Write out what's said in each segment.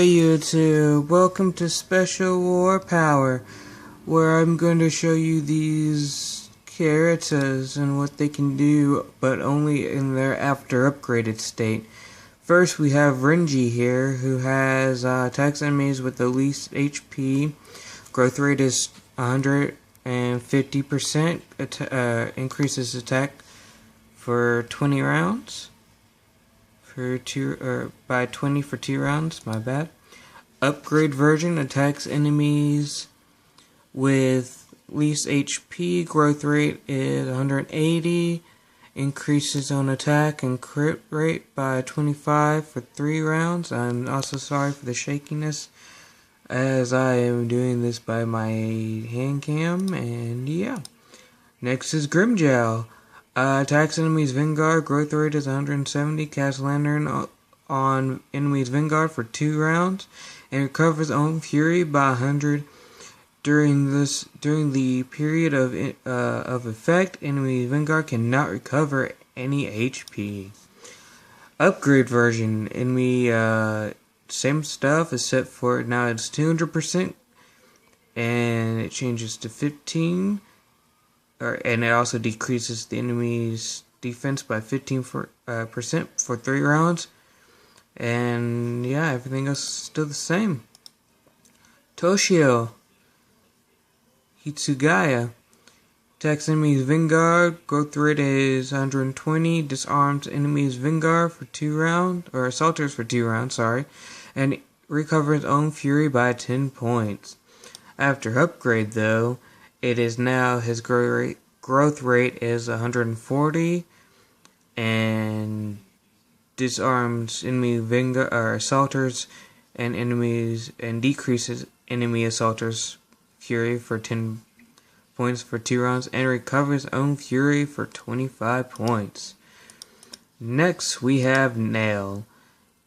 Hey YouTube, welcome to Special War Power, where I'm going to show you these characters and what they can do, but only in their after upgraded state. First we have Renji here, who has attacks enemies with the least HP. Growth rate is 150%, increases attack for 20 rounds. By 20 for 2 rounds, my bad. Upgrade version attacks enemies with least HP, growth rate is 180, increases on attack and crit rate by 25 for 3 rounds. I'm also sorry for the shakiness, as I am doing this by my hand cam, and yeah. Next is Grimjow. Attacks enemies Vanguard, growth rate is 170, casts Lantern on enemies Vanguard for 2 rounds, and recovers own fury by 100 during the period of effect. Enemy Vanguard cannot recover any HP. Upgrade version, enemy same stuff except for now it's 200%, and it changes to 15. And it also decreases the enemy's defense by 15% for 3 rounds. And yeah, everything else is still the same. Toshio Hitsugaya attacks enemies Vanguard, growth rate is 120, disarms enemies Vanguard for 2 rounds, or assaulters for 2 rounds, and recovers own fury by 10 points. After upgrade though, it is now his growth rate is 140, and disarms enemy Vanguard or assaulters and enemies, and decreases enemy assaulters fury for 10 points for 2 rounds, and recovers own fury for 25 points. Next we have Nail.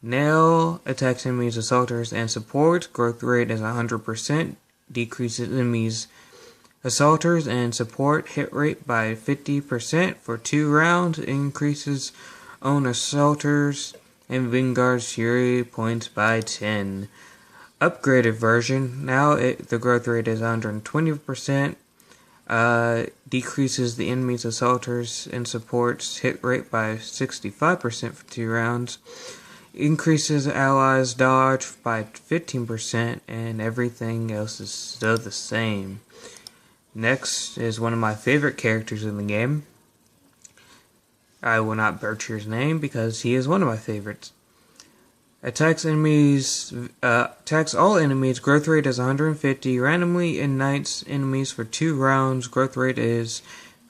Nail attacks enemies, assaulters, and supports. Growth rate is 100%, decreases enemies assaulters and support hit rate by 50% for 2 rounds, increases own assaulters and Vanguard's fury points by 10. Upgraded version, now the growth rate is 120%, decreases the enemy's assaulters and supports hit rate by 65% for 2 rounds, increases allies dodge by 15%, and everything else is still the same. Next is one of my favorite characters in the game. I will not butcher his name because he is one of my favorites. Attacks all enemies, growth rate is 150, randomly ignites enemies for 2 rounds, growth rate is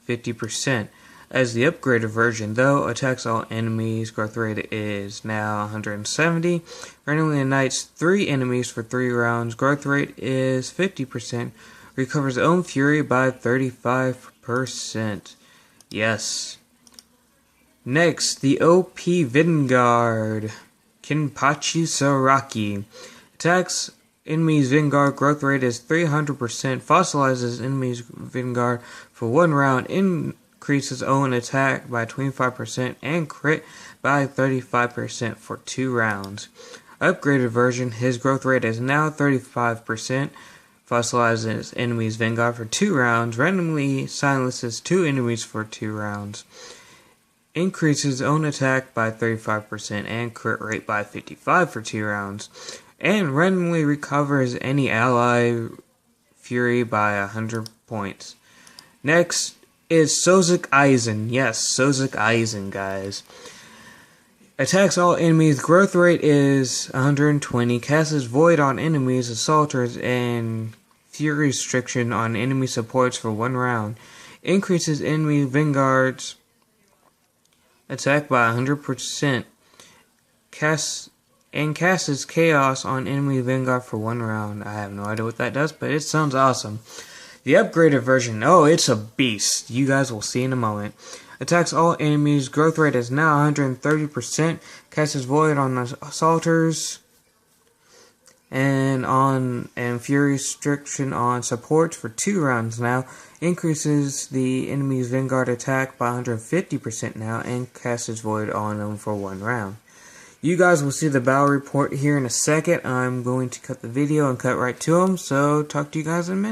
50%. As the upgraded version though, attacks all enemies, growth rate is now 170, randomly ignites 3 enemies for 3 rounds, growth rate is 50%. Recovers own fury by 35%. Yes. Next, the OP Vanguard. Kenpachi Saraki. Attacks enemies Vanguard, growth rate is 300%. Fossilizes enemies Vanguard for 1 round. Increases own attack by 25% and crit by 35% for 2 rounds. Upgraded version, his growth rate is now 35%. Fossilizes enemies Vanguard for 2 rounds, randomly silences 2 enemies for 2 rounds, increases own attack by 35% and crit rate by 55 for 2 rounds, and randomly recovers any ally fury by 100 points. Next is Sozuk Aizen. Yes, Sozuk Aizen, guys. Attacks all enemies, growth rate is 120, casts Void on enemies, assaulters, and fury restriction on enemy supports for 1 round. Increases enemy Vanguard's attack by 100%. Casts Chaos on enemy Vanguard for 1 round. I have no idea what that does, but it sounds awesome. The upgraded version, oh, it's a beast. You guys will see in a moment. Attacks all enemies, growth rate is now 130%, casts Void on assaulters, and fury restriction on supports for 2 rounds now, increases the enemy's Vanguard attack by 150% now, and casts Void on them for 1 round. You guys will see the battle report here in a second. I'm going to cut the video and cut right to them, so talk to you guys in a minute.